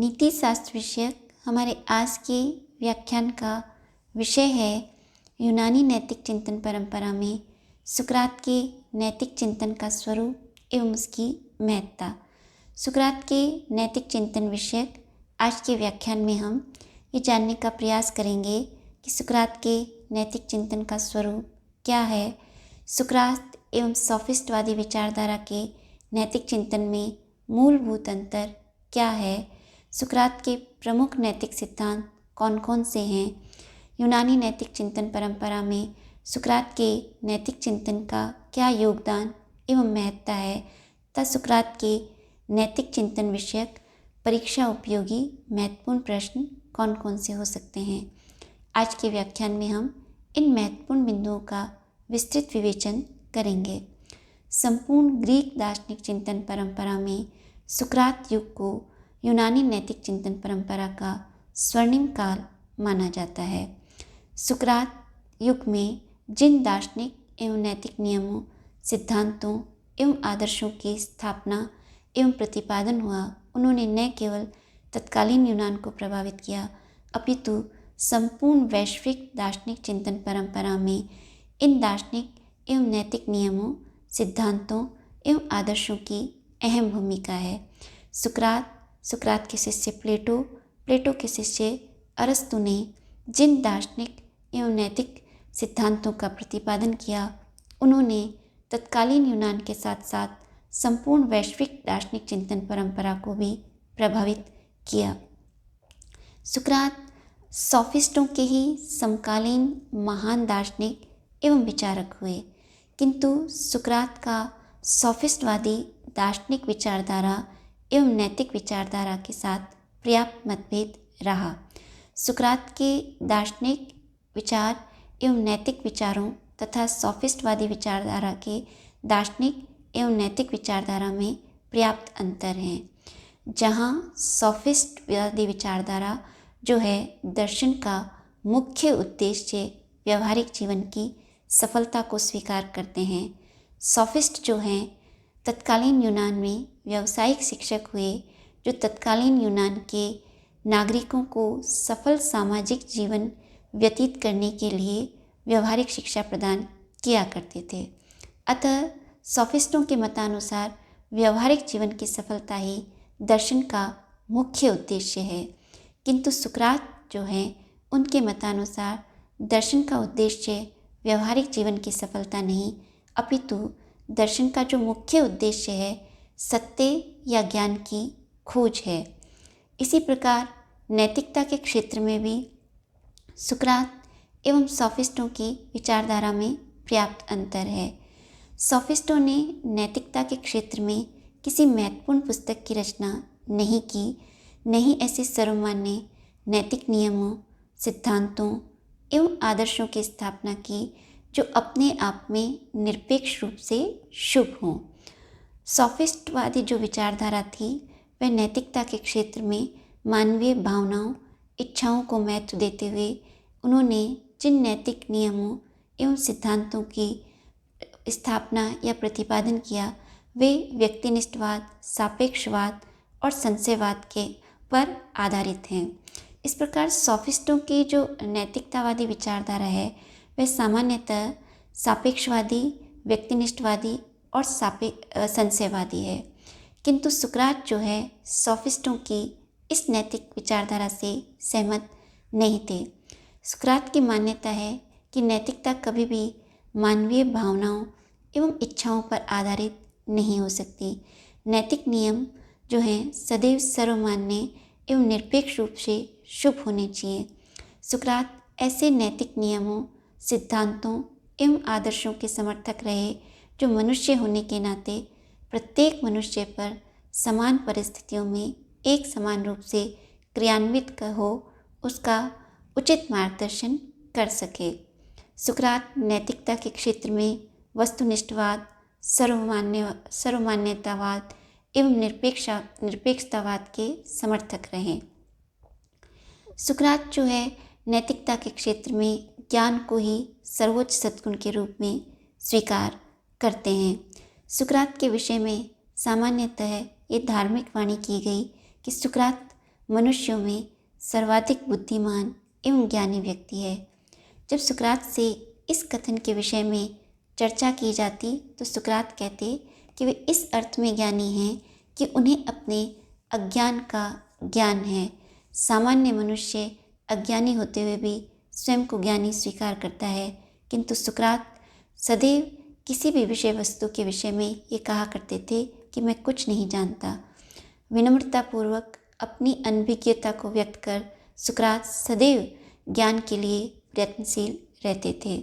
नीति शास्त्र विषयक हमारे आज के व्याख्यान का विषय है यूनानी नैतिक चिंतन परंपरा में सुकरात के नैतिक चिंतन का स्वरूप एवं उसकी महत्ता। सुकरात के नैतिक चिंतन विषयक आज के व्याख्यान में हम ये जानने का प्रयास करेंगे कि सुकरात के नैतिक चिंतन का स्वरूप क्या है, सुकरात एवं सोफिस्टवादी विचारधारा के नैतिक चिंतन में मूलभूत अंतर क्या है, सुकरात के प्रमुख नैतिक सिद्धांत कौन कौन से हैं, यूनानी नैतिक चिंतन परंपरा में सुकरात के नैतिक चिंतन का क्या योगदान एवं महत्ता है तथा सुकरात के नैतिक चिंतन विषयक परीक्षा उपयोगी महत्वपूर्ण प्रश्न कौन कौन से हो सकते हैं। आज के व्याख्यान में हम इन महत्वपूर्ण बिंदुओं का विस्तृत विवेचन करेंगे। संपूर्ण ग्रीक दार्शनिक चिंतन परंपरा में सुकरात युग को यूनानी नैतिक चिंतन परंपरा का स्वर्णिम काल माना जाता है। सुकरात युग में जिन दार्शनिक एवं नैतिक नियमों, सिद्धांतों एवं आदर्शों की स्थापना एवं प्रतिपादन हुआ, उन्होंने न केवल तत्कालीन यूनान को प्रभावित किया अपितु संपूर्ण वैश्विक दार्शनिक चिंतन परंपरा में इन दार्शनिक एवं नैतिक नियमों, सिद्धांतों एवं आदर्शों की अहम भूमिका है। सुकरात के शिष्य प्लेटो के शिष्य अरस्तु ने जिन दार्शनिक एवं नैतिक सिद्धांतों का प्रतिपादन किया, उन्होंने तत्कालीन यूनान के साथ साथ संपूर्ण वैश्विक दार्शनिक चिंतन परंपरा को भी प्रभावित किया। सुकरात सोफिस्टों के ही समकालीन महान दार्शनिक एवं विचारक हुए, किंतु सुकरात का सोफिस्टवादी दार्शनिक विचारधारा एवं नैतिक विचारधारा के साथ पर्याप्त मतभेद रहा। सुकरात के दार्शनिक विचार एवं नैतिक विचारों तथा सोफिस्टवादी विचारधारा के दार्शनिक एवं नैतिक विचारधारा में पर्याप्त अंतर हैं। जहाँ सोफिस्टवादी विचारधारा जो है दर्शन का मुख्य उद्देश्य व्यवहारिक जीवन की सफलता को स्वीकार करते हैं। सोफिस्ट जो हैं तत्कालीन यूनान में व्यावसायिक शिक्षक हुए, जो तत्कालीन यूनान के नागरिकों को सफल सामाजिक जीवन व्यतीत करने के लिए व्यवहारिक शिक्षा प्रदान किया करते थे। अतः सोफिस्टों के मतानुसार व्यवहारिक जीवन की सफलता ही दर्शन का मुख्य उद्देश्य है, किंतु सुकरात जो हैं उनके मतानुसार दर्शन का उद्देश्य व्यवहारिक जीवन की सफलता नहीं अपितु दर्शन का जो मुख्य उद्देश्य है सत्य या ज्ञान की खोज है। इसी प्रकार नैतिकता के क्षेत्र में भी सुकरात एवं सोफिस्टों की विचारधारा में पर्याप्त अंतर है। सोफिस्टों ने नैतिकता के क्षेत्र में किसी महत्वपूर्ण पुस्तक की रचना नहीं की, न ही ऐसे सर्वमान्य नैतिक नियमों, सिद्धांतों एवं आदर्शों की स्थापना की जो अपने आप में निरपेक्ष रूप से शुभ हों। सोफिस्टवादी जो विचारधारा थी वह नैतिकता के क्षेत्र में मानवीय भावनाओं, इच्छाओं को महत्व देते हुए उन्होंने जिन नैतिक नियमों एवं सिद्धांतों की स्थापना या प्रतिपादन किया वे व्यक्तिनिष्ठवाद, सापेक्षवाद और संशयवाद के पर आधारित हैं। इस प्रकार सोफिस्टों की जो नैतिकतावादी विचारधारा है वह सामान्यतः सापेक्षवादी, व्यक्तिनिष्ठवादी और संशयवादी है, किंतु सुकरात जो है सोफिस्टों की इस नैतिक विचारधारा से सहमत नहीं थे। सुकरात की मान्यता है कि नैतिकता कभी भी मानवीय भावनाओं एवं इच्छाओं पर आधारित नहीं हो सकती। नैतिक नियम जो हैं सदैव सर्वमान्य एवं निरपेक्ष रूप से शुभ होने चाहिए। सुकरात ऐसे नैतिक नियमों, सिद्धांतों एवं आदर्शों के समर्थक रहे जो मनुष्य होने के नाते प्रत्येक मनुष्य पर समान परिस्थितियों में एक समान रूप से क्रियान्वित हो, उसका उचित मार्गदर्शन कर सके। सुकरात नैतिकता के क्षेत्र में वस्तुनिष्ठवाद, सर्वमान्यतावाद एवं निरपेक्षतावाद के समर्थक रहे। सुकरात जो है नैतिकता के क्षेत्र में ज्ञान को ही सर्वोच्च सद्गुण के रूप में स्वीकार करते हैं। सुकरात के विषय में सामान्यतः ये धार्मिक वाणी की गई कि सुकरात मनुष्यों में सर्वाधिक बुद्धिमान एवं ज्ञानी व्यक्ति है। जब सुकरात से इस कथन के विषय में चर्चा की जाती तो सुकरात कहते कि वे इस अर्थ में ज्ञानी हैं कि उन्हें अपने अज्ञान का ज्ञान है। सामान्य मनुष्य अज्ञानी होते हुए भी स्वयं को ज्ञानी स्वीकार करता है, किंतु सुकरात सदैव किसी भी विषय वस्तु के विषय में ये कहा करते थे कि मैं कुछ नहीं जानता। विनम्रतापूर्वक अपनी अनभिज्ञता को व्यक्त कर सुकरात सदैव ज्ञान के लिए प्रयत्नशील रहते थे।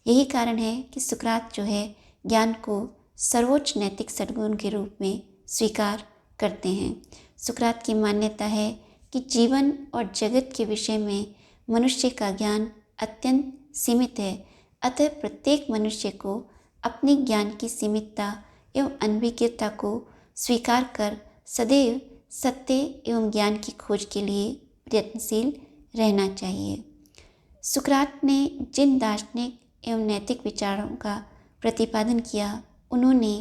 यही कारण है कि सुकरात जो है ज्ञान को सर्वोच्च नैतिक सद्गुण के रूप में स्वीकार करते हैं। सुकरात की मान्यता है कि जीवन और जगत के विषय में मनुष्य का ज्ञान अत्यंत सीमित है, अतः प्रत्येक मनुष्य को अपने ज्ञान की सीमितता एवं अनभिज्ञता को स्वीकार कर सदैव सत्य एवं ज्ञान की खोज के लिए प्रयत्नशील रहना चाहिए। सुकरात ने जिन दार्शनिक एवं नैतिक विचारों का प्रतिपादन किया, उन्होंने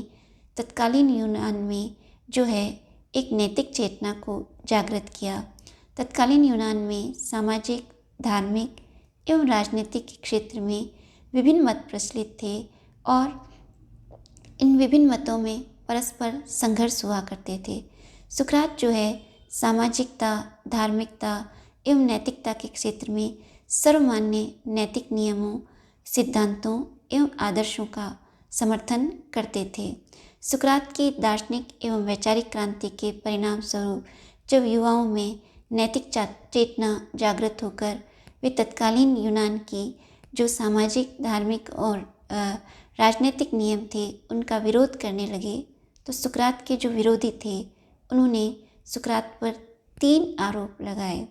तत्कालीन यूनान में जो है एक नैतिक चेतना को जागृत किया। तत्कालीन यूनान में सामाजिक, धार्मिक एवं राजनीतिक क्षेत्र में विभिन्न मत प्रचलित थे और इन विभिन्न मतों में परस्पर संघर्ष हुआ करते थे। सुकरात जो है सामाजिकता, धार्मिकता एवं नैतिकता के क्षेत्र में सर्वमान्य नैतिक नियमों, सिद्धांतों एवं आदर्शों का समर्थन करते थे। सुकरात की दार्शनिक एवं वैचारिक क्रांति के परिणाम स्वरूप जब युवाओं में नैतिक चेतना जागृत होकर वे तत्कालीन यूनान की जो सामाजिक, धार्मिक और राजनीतिक नियम थे उनका विरोध करने लगे, तो सुकरात के जो विरोधी थे उन्होंने सुकरात पर 3 आरोप लगाए।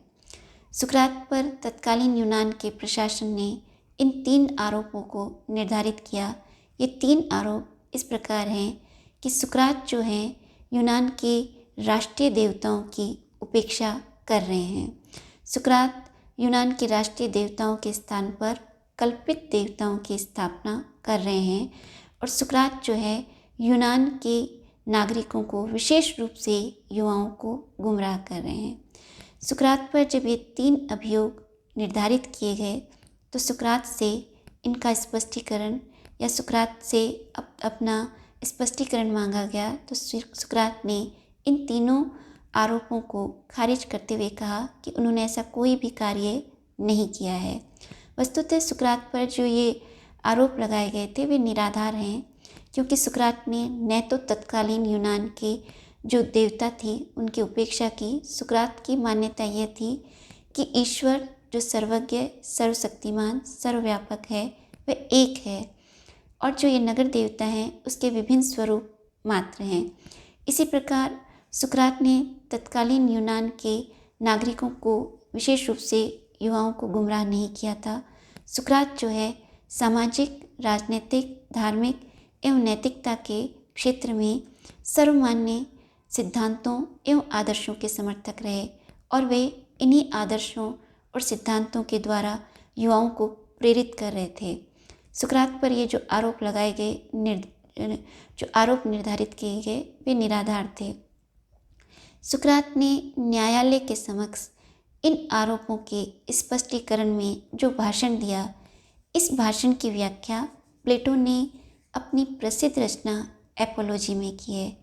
सुकरात पर तत्कालीन यूनान के प्रशासन ने इन 3 आरोपों को निर्धारित किया। ये 3 आरोप इस प्रकार हैं कि सुकरात जो हैं यूनान के राष्ट्रीय देवताओं की उपेक्षा कर रहे हैं। सुकरात यूनान के राष्ट्रीय देवताओं के स्थान पर कल्पित देवताओं की स्थापना कर रहे हैं और सुकरात जो है यूनान के नागरिकों को, विशेष रूप से युवाओं को गुमराह कर रहे हैं। सुकरात पर जब ये 3 अभियोग निर्धारित किए गए तो सुकरात से इनका स्पष्टीकरण या सुकरात से अपना स्पष्टीकरण मांगा गया, तो सुकरात ने इन तीनों आरोपों को खारिज करते हुए कहा कि उन्होंने ऐसा कोई भी कार्य नहीं किया है। वस्तुतः सुकरात पर जो ये आरोप लगाए गए थे वे निराधार हैं, क्योंकि सुकरात ने न तो तत्कालीन यूनान के जो देवता थे उनकी उपेक्षा की। सुकरात की मान्यता यह थी कि ईश्वर जो सर्वज्ञ, सर्वशक्तिमान, सर्वव्यापक है वह एक है और जो ये नगर देवता हैं उसके विभिन्न स्वरूप मात्र हैं। इसी प्रकार सुकरात ने तत्कालीन यूनान के नागरिकों को, विशेष रूप से युवाओं को गुमराह नहीं किया था। सुकरात जो है सामाजिक, राजनीतिक, धार्मिक एवं नैतिकता के क्षेत्र में सर्वमान्य सिद्धांतों एवं आदर्शों के समर्थक रहे और वे इन्हीं आदर्शों और सिद्धांतों के द्वारा युवाओं को प्रेरित कर रहे थे। सुकरात पर ये जो आरोप लगाए गए, जो आरोप निर्धारित किए गए, वे निराधार थे। सुकरात ने न्यायालय के समक्ष इन आरोपों के स्पष्टीकरण में जो भाषण दिया, इस भाषण की व्याख्या प्लेटो ने अपनी प्रसिद्ध रचना एपोलॉजी में की है।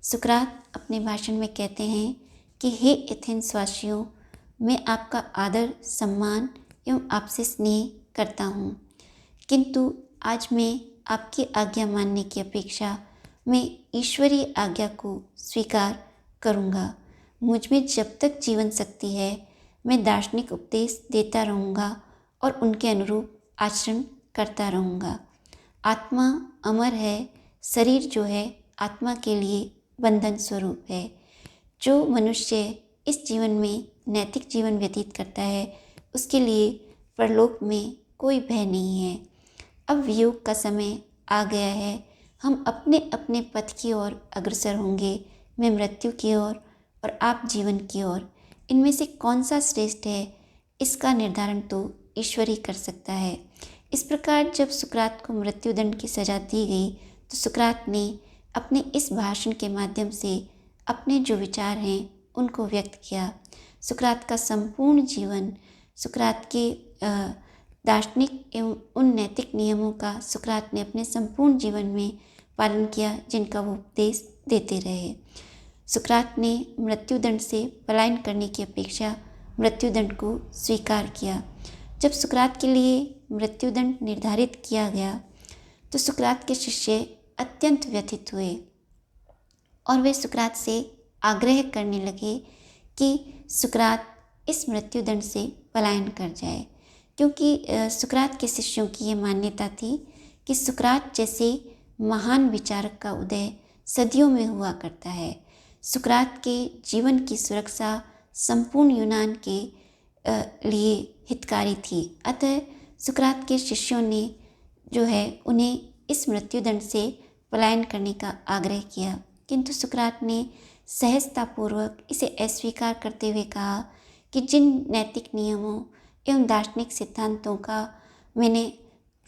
सुकरात अपने भाषण में कहते हैं कि हे एथेंस वासियों, मैं आपका आदर, सम्मान एवं आपसे स्नेह करता हूँ, किंतु आज मैं आपकी आज्ञा मानने की अपेक्षा मैं ईश्वरीय आज्ञा को स्वीकार करूँगा। मुझ में जब तक जीवन शक्ति है मैं दार्शनिक उपदेश देता रहूँगा और उनके अनुरूप आचरण करता रहूँगा। आत्मा अमर है, शरीर जो है आत्मा के लिए बंधन स्वरूप है। जो मनुष्य इस जीवन में नैतिक जीवन व्यतीत करता है उसके लिए परलोक में कोई भय नहीं है। अब वियोग का समय आ गया है, हम अपने अपने पथ की ओर अग्रसर होंगे, मैं मृत्यु की ओर और आप जीवन की ओर। इनमें से कौन सा श्रेष्ठ है, इसका निर्धारण तो ईश्वर ही कर सकता है। इस प्रकार जब सुकरात को मृत्युदंड की सजा दी गई तो सुकरात ने अपने इस भाषण के माध्यम से अपने जो विचार हैं उनको व्यक्त किया। सुकरात का संपूर्ण जीवन, सुकरात के दार्शनिक एवं उन नैतिक नियमों का सुकरात ने अपने संपूर्ण जीवन में पालन किया जिनका वो उपदेश देते रहे। सुकरात ने मृत्युदंड से पलायन करने की अपेक्षा मृत्युदंड को स्वीकार किया। जब सुकरात के लिए मृत्युदंड निर्धारित किया गया तो सुकरात के शिष्य अत्यंत व्यथित हुए और वे सुकरात से आग्रह करने लगे कि सुकरात इस मृत्युदंड से पलायन कर जाए, क्योंकि सुकरात के शिष्यों की ये मान्यता थी कि सुकरात जैसे महान विचारक का उदय सदियों में हुआ करता है। सुकरात के जीवन की सुरक्षा संपूर्ण यूनान के लिए हितकारी थी। अतः सुकरात के शिष्यों ने जो है उन्हें इस मृत्युदंड से पलायन करने का आग्रह किया, किंतु सुकरात ने सहजतापूर्वक इसे अस्वीकार करते हुए कहा कि जिन नैतिक नियमों एवं दार्शनिक सिद्धांतों का मैंने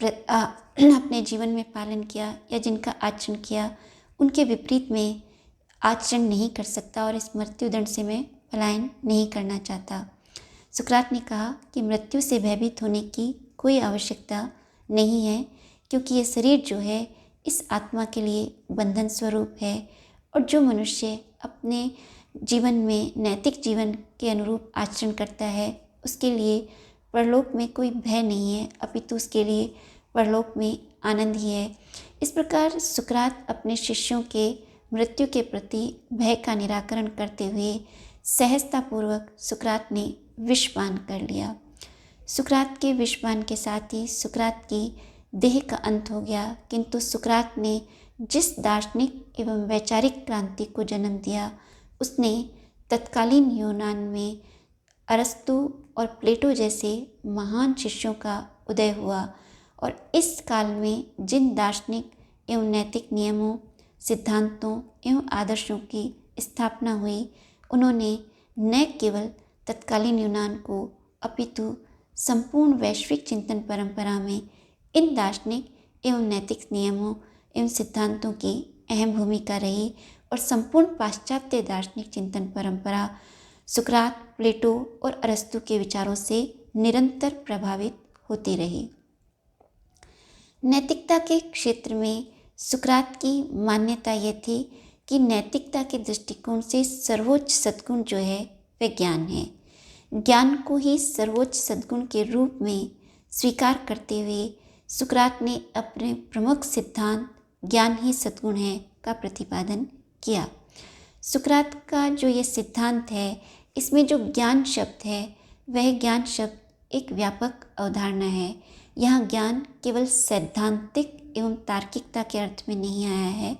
अपने जीवन में पालन किया या जिनका आचरण किया उनके विपरीत में आचरण नहीं कर सकता और इस मृत्युदंड से मैं पलायन नहीं करना चाहता। सुकरात ने कहा कि मृत्यु से भयभीत होने की कोई आवश्यकता नहीं है, क्योंकि ये शरीर जो है इस आत्मा के लिए बंधन स्वरूप है और जो मनुष्य अपने जीवन में नैतिक जीवन के अनुरूप आचरण करता है उसके लिए परलोक में कोई भय नहीं है, अपितु उसके लिए परलोक में आनंद ही है। इस प्रकार सुकरात अपने शिष्यों के मृत्यु के प्रति भय का निराकरण करते हुए सहजतापूर्वक सुकरात ने विषपान कर लिया। सुकरात के विषपान के साथ ही सुकरात की देह का अंत हो गया, किंतु सुकरात ने जिस दार्शनिक एवं वैचारिक क्रांति को जन्म दिया उसने तत्कालीन यूनान में अरस्तु और प्लेटो जैसे महान शिष्यों का उदय हुआ और इस काल में जिन दार्शनिक एवं नैतिक नियमों, सिद्धांतों एवं आदर्शों की स्थापना हुई उन्होंने न केवल तत्कालीन यूनान को अपितु संपूर्ण वैश्विक चिंतन परंपरा में इन दार्शनिक एवं नैतिक नियमों एवं सिद्धांतों की अहम भूमिका रही और संपूर्ण पाश्चात्य दार्शनिक चिंतन परंपरा सुकरात, प्लेटो और अरस्तु के विचारों से निरंतर प्रभावित होती रही। नैतिकता के क्षेत्र में सुकरात की मान्यता यह थी कि नैतिकता के दृष्टिकोण से सर्वोच्च सद्गुण जो है वह ज्ञान है। ज्ञान को ही सर्वोच्च सद्गुण के रूप में स्वीकार करते हुए सुकरात ने अपने प्रमुख सिद्धांत ज्ञान ही सद्गुण है का प्रतिपादन किया। सुकरात का जो ये सिद्धांत है इसमें जो ज्ञान शब्द है वह ज्ञान शब्द एक व्यापक अवधारणा है। यहाँ ज्ञान केवल सैद्धांतिक एवं तार्किकता के अर्थ में नहीं आया है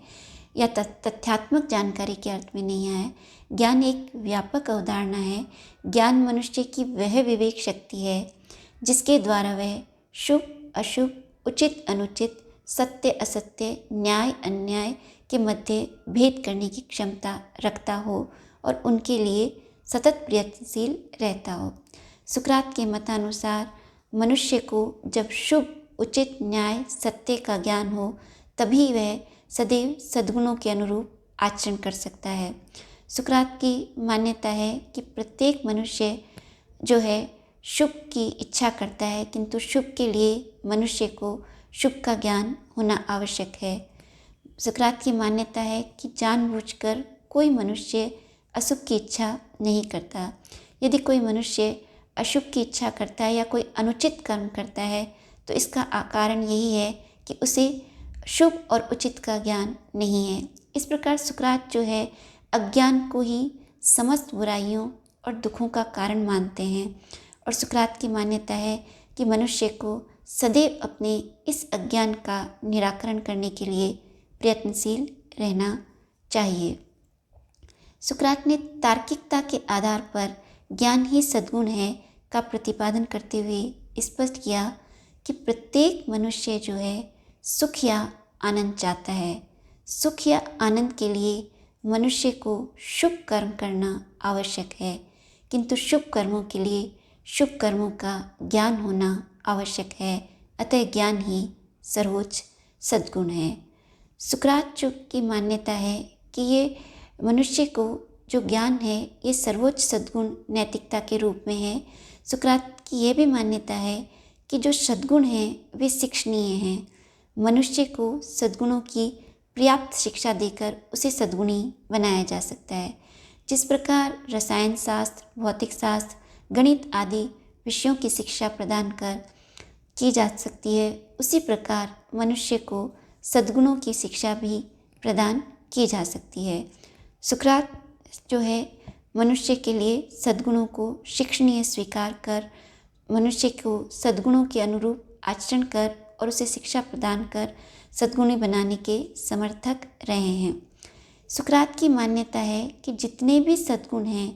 या तथ्यात्मक जानकारी के अर्थ में नहीं आया है। ज्ञान एक व्यापक अवधारणा है। ज्ञान मनुष्य की वह विवेक शक्ति है जिसके द्वारा वह शुभ अशुभ, उचित अनुचित, सत्य असत्य, न्याय अन्याय के मध्य भेद करने की क्षमता रखता हो और उनके लिए सतत प्रयत्नशील रहता हो। सुकरात के मतानुसार मनुष्य को जब शुभ, उचित, न्याय, सत्य का ज्ञान हो तभी वह सदैव सद्गुणों के अनुरूप आचरण कर सकता है। सुकरात की मान्यता है कि प्रत्येक मनुष्य जो है शुभ की इच्छा करता है, किंतु शुभ के लिए मनुष्य को शुभ का ज्ञान होना आवश्यक है। सुकरात की मान्यता है कि जानबूझकर कोई मनुष्य अशुभ की इच्छा नहीं करता। यदि कोई मनुष्य अशुभ की इच्छा करता है या कोई अनुचित कर्म करता है तो इसका कारण यही है कि उसे शुभ और उचित का ज्ञान नहीं है। इस प्रकार सुकरात जो है अज्ञान को ही समस्त बुराइयों और दुखों का कारण मानते हैं और सुकरात की मान्यता है कि मनुष्य को सदैव अपने इस अज्ञान का निराकरण करने के लिए प्रयत्नशील रहना चाहिए। सुकरात ने तार्किकता के आधार पर ज्ञान ही सद्गुण है का प्रतिपादन करते हुए स्पष्ट किया कि प्रत्येक मनुष्य जो है सुख या आनंद चाहता है। सुख या आनंद के लिए मनुष्य को शुभ कर्म करना आवश्यक है, किंतु शुभ कर्मों के लिए शुभ कर्मों का ज्ञान होना आवश्यक है। अतः ज्ञान ही सर्वोच्च सद्गुण है। सुकरात जो की मान्यता है कि ये मनुष्य को जो ज्ञान है ये सर्वोच्च सद्गुण नैतिकता के रूप में है। सुकरात की यह भी मान्यता है कि जो सद्गुण हैं वे शिक्षणीय हैं। मनुष्य को सद्गुणों की पर्याप्त शिक्षा देकर उसे सद्गुणी बनाया जा सकता है। जिस प्रकार रसायन शास्त्र, भौतिक शास्त्र, गणित आदि विषयों की शिक्षा प्रदान कर की जा सकती है, उसी प्रकार मनुष्य को सद्गुणों की शिक्षा भी प्रदान की जा सकती है। सुकरात जो है मनुष्य के लिए सद्गुणों को शिक्षणीय स्वीकार कर, मनुष्य को सद्गुणों के अनुरूप आचरण कर और उसे शिक्षा प्रदान कर सद्गुणी बनाने के समर्थक रहे हैं। सुकरात की मान्यता है कि जितने भी सद्गुण हैं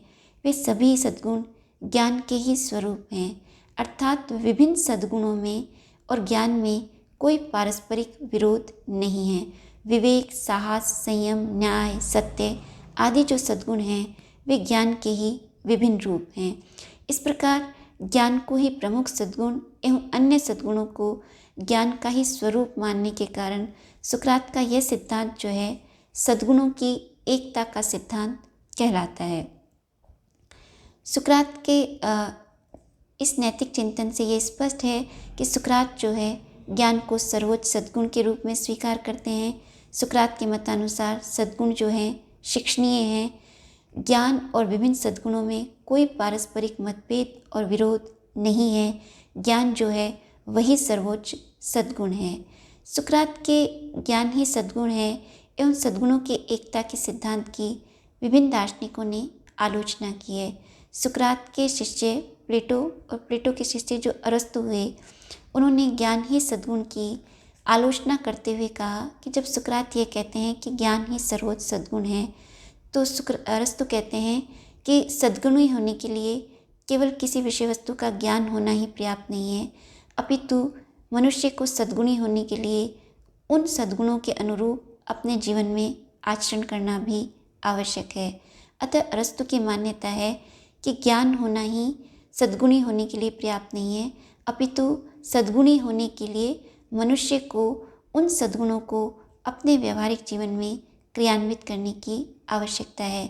वे सभी सद्गुण ज्ञान के ही स्वरूप हैं, अर्थात विभिन्न सद्गुणों में और ज्ञान में कोई पारस्परिक विरोध नहीं है। विवेक, साहस, संयम, न्याय, सत्य आदि जो सद्गुण हैं वे ज्ञान के ही विभिन्न रूप हैं। इस प्रकार ज्ञान को ही प्रमुख सद्गुण एवं अन्य सद्गुणों को ज्ञान का ही स्वरूप मानने के कारण सुकरात का यह सिद्धांत जो है सद्गुणों की एकता का सिद्धांत कहलाता है। सुकरात के इस नैतिक चिंतन से ये स्पष्ट है कि सुकरात जो है ज्ञान को सर्वोच्च सद्गुण के रूप में स्वीकार करते हैं। सुकरात के मतानुसार सद्गुण जो हैं शिक्षणीय हैं। ज्ञान और विभिन्न सद्गुणों में कोई पारस्परिक मतभेद और विरोध नहीं है। ज्ञान जो है वही सर्वोच्च सद्गुण है। सुकरात के ज्ञान ही सद्गुण है एवं सद्गुणों के एकता के सिद्धांत की विभिन्न दार्शनिकों ने आलोचना की है। सुकरात के शिष्य प्लेटो और प्लेटो के शिष्य जो अरस्तु हुए, उन्होंने ज्ञान ही सद्गुण की आलोचना करते हुए कहा कि जब सुकरात ये कहते हैं कि ज्ञान ही सर्वोच्च सद्गुण है, तो अरस्तु कहते हैं कि सद्गुणी होने के लिए केवल किसी विषय वस्तु का ज्ञान होना ही पर्याप्त नहीं है, अपितु मनुष्य को सद्गुणी होने के लिए उन सद्गुणों के अनुरूप अपने जीवन में आचरण करना भी आवश्यक है। अतः अरस्तु की मान्यता है कि ज्ञान होना ही सद्गुणी होने के लिए पर्याप्त नहीं है, अपितु सद्गुणी होने के लिए मनुष्य को उन सद्गुणों को अपने व्यवहारिक जीवन में क्रियान्वित करने की आवश्यकता है।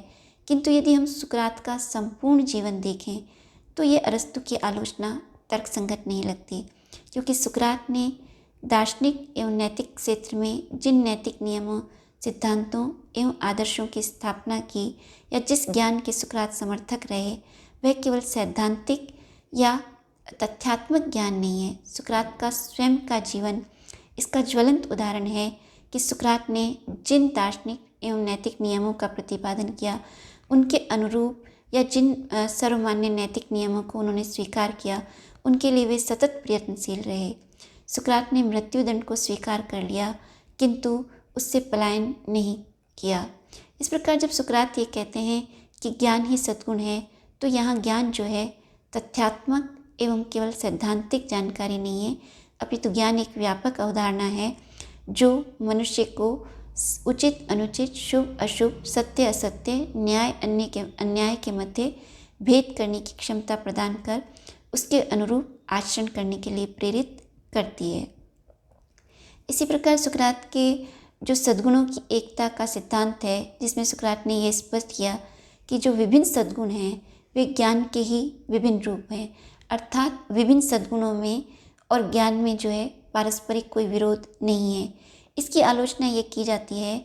किंतु यदि हम सुकरात का संपूर्ण जीवन देखें तो ये अरस्तु की आलोचना तर्कसंगत नहीं लगती, क्योंकि सुकरात ने दार्शनिक एवं नैतिक क्षेत्र में जिन नैतिक नियमों, सिद्धांतों एवं आदर्शों की स्थापना की या जिस ज्ञान के सुकरात समर्थक रहे, वह केवल सैद्धांतिक या तथ्यात्मक ज्ञान नहीं है। सुकरात का स्वयं का जीवन इसका ज्वलंत उदाहरण है कि सुकरात ने जिन दार्शनिक एवं नैतिक नियमों का प्रतिपादन किया, उनके अनुरूप या जिन सर्वमान्य नैतिक नियमों को उन्होंने स्वीकार किया, उनके लिए वे सतत प्रयत्नशील रहे। सुकरात ने मृत्युदंड को स्वीकार कर लिया, किंतु उससे पलायन नहीं किया। इस प्रकार जब सुकरात ये कहते हैं कि ज्ञान ही सद्गुण है, तो यहाँ ज्ञान जो है तथ्यात्मक एवं केवल सैद्धांतिक जानकारी नहीं है, अपितु ज्ञान एक व्यापक अवधारणा है जो मनुष्य को उचित अनुचित, शुभ अशुभ, सत्य असत्य, न्याय अन्याय के मध्य भेद करने की क्षमता प्रदान कर उसके अनुरूप आचरण करने के लिए प्रेरित करती है। इसी प्रकार सुकरात के जो सद्गुणों की एकता का सिद्धांत है, जिसमें सुकरात ने यह स्पष्ट किया कि जो विभिन्न सद्गुण हैं वे ज्ञान के ही विभिन्न रूप हैं, अर्थात विभिन्न सद्गुणों में और ज्ञान में जो है पारस्परिक कोई विरोध नहीं है। इसकी आलोचना ये की जाती है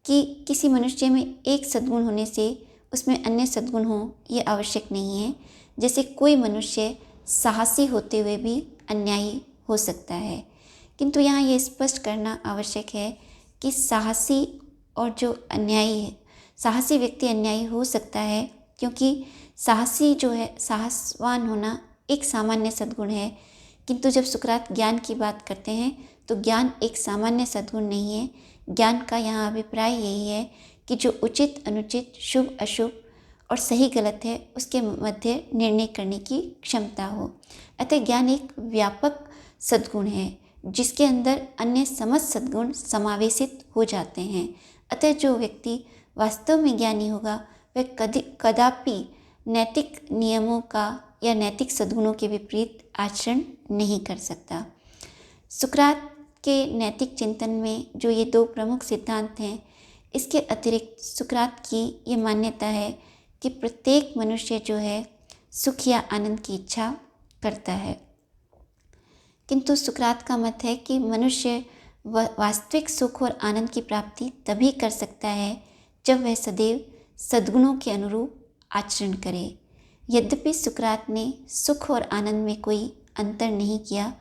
कि किसी मनुष्य में एक सद्गुण होने से उसमें अन्य सद्गुण हो ये आवश्यक नहीं है। जैसे कोई मनुष्य साहसी होते हुए भी अन्यायी हो सकता है, किंतु यहाँ ये स्पष्ट करना आवश्यक है कि साहसी और जो अन्यायी है, साहसी व्यक्ति अन्यायी हो सकता है, क्योंकि साहसी जो है, साहसवान होना एक सामान्य सद्गुण है। किंतु जब सुकरात ज्ञान की बात करते हैं तो ज्ञान एक सामान्य सद्गुण नहीं है। ज्ञान का यहाँ अभिप्राय यही है कि जो उचित अनुचित, शुभ अशुभ और सही गलत है उसके मध्य निर्णय करने की क्षमता हो। अतः ज्ञान एक व्यापक सद्गुण है जिसके अंदर अन्य समस्त सद्गुण समावेशित हो जाते हैं। अतः जो व्यक्ति वास्तव में ज्ञानी होगा वह कदापि नैतिक नियमों का या नैतिक सद्गुणों के विपरीत आचरण नहीं कर सकता। सुकरात के नैतिक चिंतन में जो ये दो प्रमुख सिद्धांत हैं, इसके अतिरिक्त सुकरात की ये मान्यता है कि प्रत्येक मनुष्य जो है सुख या आनंद की इच्छा करता है, किंतु सुकरात का मत है कि मनुष्य वास्तविक सुख और आनंद की प्राप्ति तभी कर सकता है जब वह सदैव सद्गुणों के अनुरूप आचरण करे। यद्यपि सुकरात ने सुख और आनंद में कोई अंतर नहीं किया,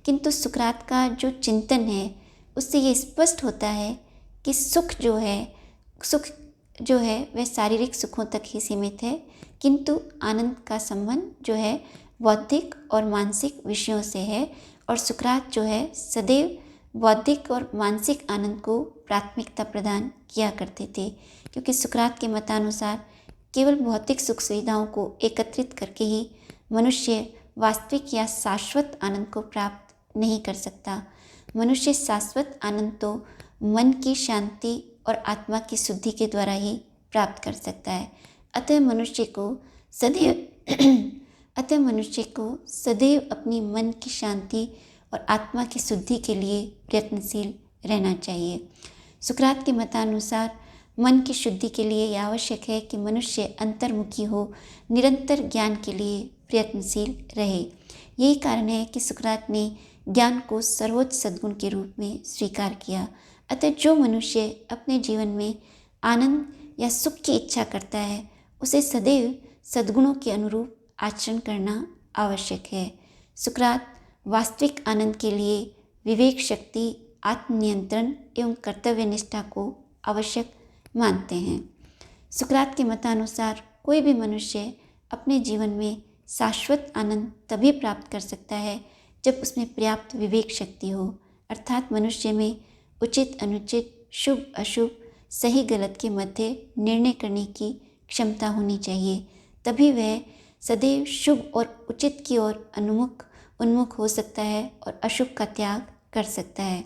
किंतु सुकरात का जो चिंतन है उससे ये स्पष्ट होता है कि सुख जो है वह शारीरिक सुखों तक ही सीमित है, किंतु आनंद का संबंध जो है बौद्धिक और मानसिक विषयों से है। और सुकरात जो है सदैव बौद्धिक और मानसिक आनंद को प्राथमिकता प्रदान किया करते थे, क्योंकि सुकरात के मतानुसार केवल भौतिक सुख सुविधाओं को एकत्रित करके ही मनुष्य वास्तविक या शाश्वत आनंद को प्राप्त नहीं कर सकता। मनुष्य शाश्वत आनंद तो मन की शांति और आत्मा की शुद्धि के द्वारा ही प्राप्त कर सकता है। अतः मनुष्य को सदैव अपनी मन की शांति और आत्मा की शुद्धि के लिए प्रयत्नशील रहना चाहिए। सुकरात के मतानुसार मन की शुद्धि के लिए यह आवश्यक है कि मनुष्य अंतर्मुखी हो, निरंतर ज्ञान के लिए प्रयत्नशील रहे। यही कारण है कि सुकरात ने ज्ञान को सर्वोच्च सद्गुण के रूप में स्वीकार किया। अतः जो मनुष्य अपने जीवन में आनंद या सुख की इच्छा करता है, उसे सदैव सद्गुणों के अनुरूप आचरण करना आवश्यक है। सुकरात वास्तविक आनंद के लिए विवेक शक्ति, आत्मनियंत्रण एवं कर्तव्य निष्ठा को आवश्यक मानते हैं। सुकरात के मतानुसार कोई भी मनुष्य अपने जीवन में शाश्वत आनंद तभी प्राप्त कर सकता है जब उसमें पर्याप्त विवेक शक्ति हो, अर्थात मनुष्य में उचित अनुचित, शुभ अशुभ, सही गलत के मध्य निर्णय करने की क्षमता होनी चाहिए। तभी वह सदैव शुभ और उचित की ओर उन्मुख हो सकता है और अशुभ का त्याग कर सकता है।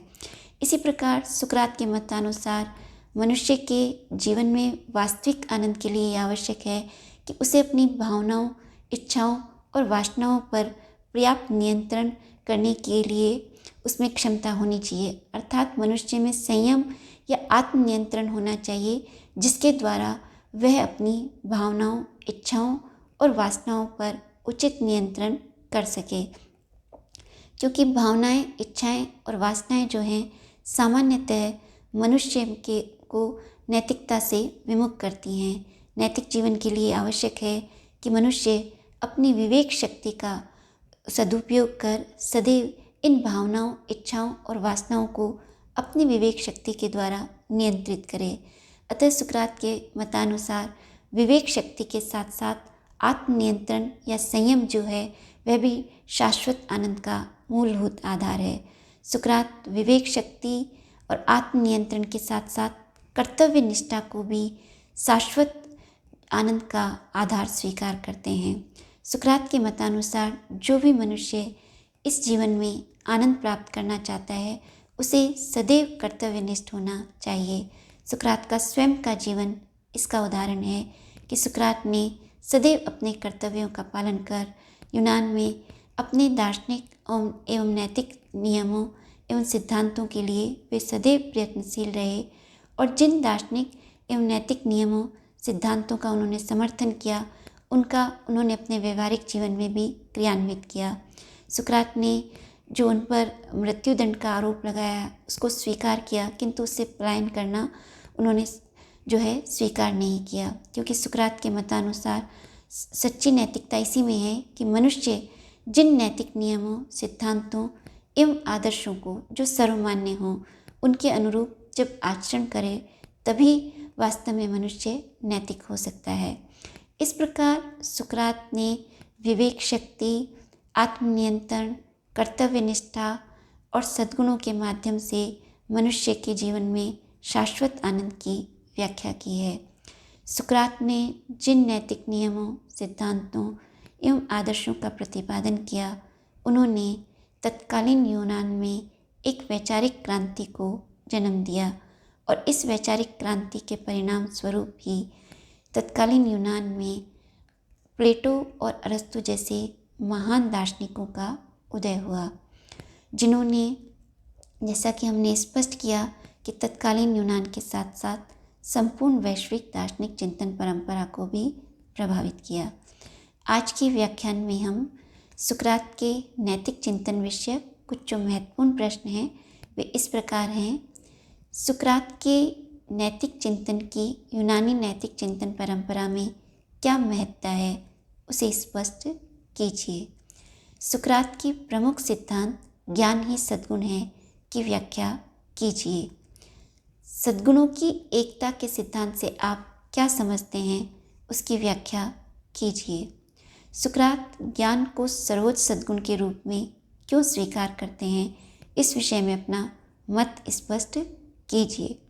इसी प्रकार सुकरात के मतानुसार मनुष्य के जीवन में वास्तविक आनंद के लिए आवश्यक है कि उसे अपनी भावनाओं, इच्छाओं और वासनाओं पर पर्याप्त नियंत्रण करने के लिए उसमें क्षमता होनी चाहिए, अर्थात मनुष्य में संयम या आत्मनियंत्रण होना चाहिए, जिसके द्वारा वह अपनी भावनाओं, इच्छाओं और वासनाओं पर उचित नियंत्रण कर सके। क्योंकि भावनाएं, इच्छाएं और वासनाएं जो हैं सामान्यतः मनुष्य को नैतिकता से विमुख करती हैं। नैतिक जीवन के लिए आवश्यक है कि मनुष्य अपनी विवेक शक्ति का सदुपयोग कर सदैव इन भावनाओं, इच्छाओं और वासनाओं को अपनी विवेक शक्ति के द्वारा नियंत्रित करे। अतः सुकरात के मतानुसार विवेक शक्ति के साथ साथ आत्मनियंत्रण या संयम जो है वह भी शाश्वत आनंद का मूलभूत आधार है। सुकरात विवेक शक्ति और आत्मनियंत्रण के साथ साथ कर्तव्य निष्ठा को भी शाश्वत आनंद का आधार स्वीकार करते हैं। सुकरात के मतानुसार जो भी मनुष्य इस जीवन में आनंद प्राप्त करना चाहता है, उसे सदैव कर्तव्यनिष्ठ होना चाहिए। सुकरात का स्वयं का जीवन इसका उदाहरण है कि सुकरात ने सदैव अपने कर्तव्यों का पालन कर यूनान में अपने दार्शनिक एवं नैतिक नियमों एवं सिद्धांतों के लिए वे सदैव प्रयत्नशील रहे और जिन दार्शनिक एवं नैतिक नियमों, सिद्धांतों का उन्होंने समर्थन किया, उन्होंने अपने व्यवहारिक जीवन में भी क्रियान्वित किया। सुकरात ने जो उन पर मृत्युदंड का आरोप लगाया उसको स्वीकार किया, किंतु उससे पलायन करना उन्होंने जो है स्वीकार नहीं किया, क्योंकि सुकरात के मतानुसार सच्ची नैतिकता इसी में है कि मनुष्य जिन नैतिक नियमों, सिद्धांतों एवं आदर्शों को जो सर्वमान्य हों उनके अनुरूप जब आचरण करे तभी वास्तव में मनुष्य नैतिक हो सकता है। इस प्रकार सुकरात ने विवेक शक्ति, आत्मनियंत्रण, कर्तव्य निष्ठा और सद्गुणों के माध्यम से मनुष्य के जीवन में शाश्वत आनंद की व्याख्या की है। सुकरात ने जिन नैतिक नियमों, सिद्धांतों एवं आदर्शों का प्रतिपादन किया, उन्होंने तत्कालीन यूनान में एक वैचारिक क्रांति को जन्म दिया और इस वैचारिक क्रांति के परिणाम स्वरूप ही तत्कालीन यूनान में प्लेटो और अरस्तु जैसे महान दार्शनिकों का उदय हुआ, जिन्होंने, जैसा कि हमने स्पष्ट किया कि तत्कालीन यूनान के साथ साथ संपूर्ण वैश्विक दार्शनिक चिंतन परंपरा को भी प्रभावित किया। आज के व्याख्यान में हम सुकरात के नैतिक चिंतन विषय कुछ जो महत्वपूर्ण प्रश्न हैं वे इस प्रकार हैं। सुकरात के नैतिक चिंतन की यूनानी नैतिक चिंतन परंपरा में क्या महत्ता है, उसे स्पष्ट कीजिए। सुकरात की प्रमुख सिद्धांत ज्ञान ही सद्गुण है की व्याख्या कीजिए। सद्गुणों की एकता के सिद्धांत से आप क्या समझते हैं, उसकी व्याख्या कीजिए। सुकरात ज्ञान को सर्वोच्च सद्गुण के रूप में क्यों स्वीकार करते हैं, इस विषय में अपना मत स्पष्ट कीजिए।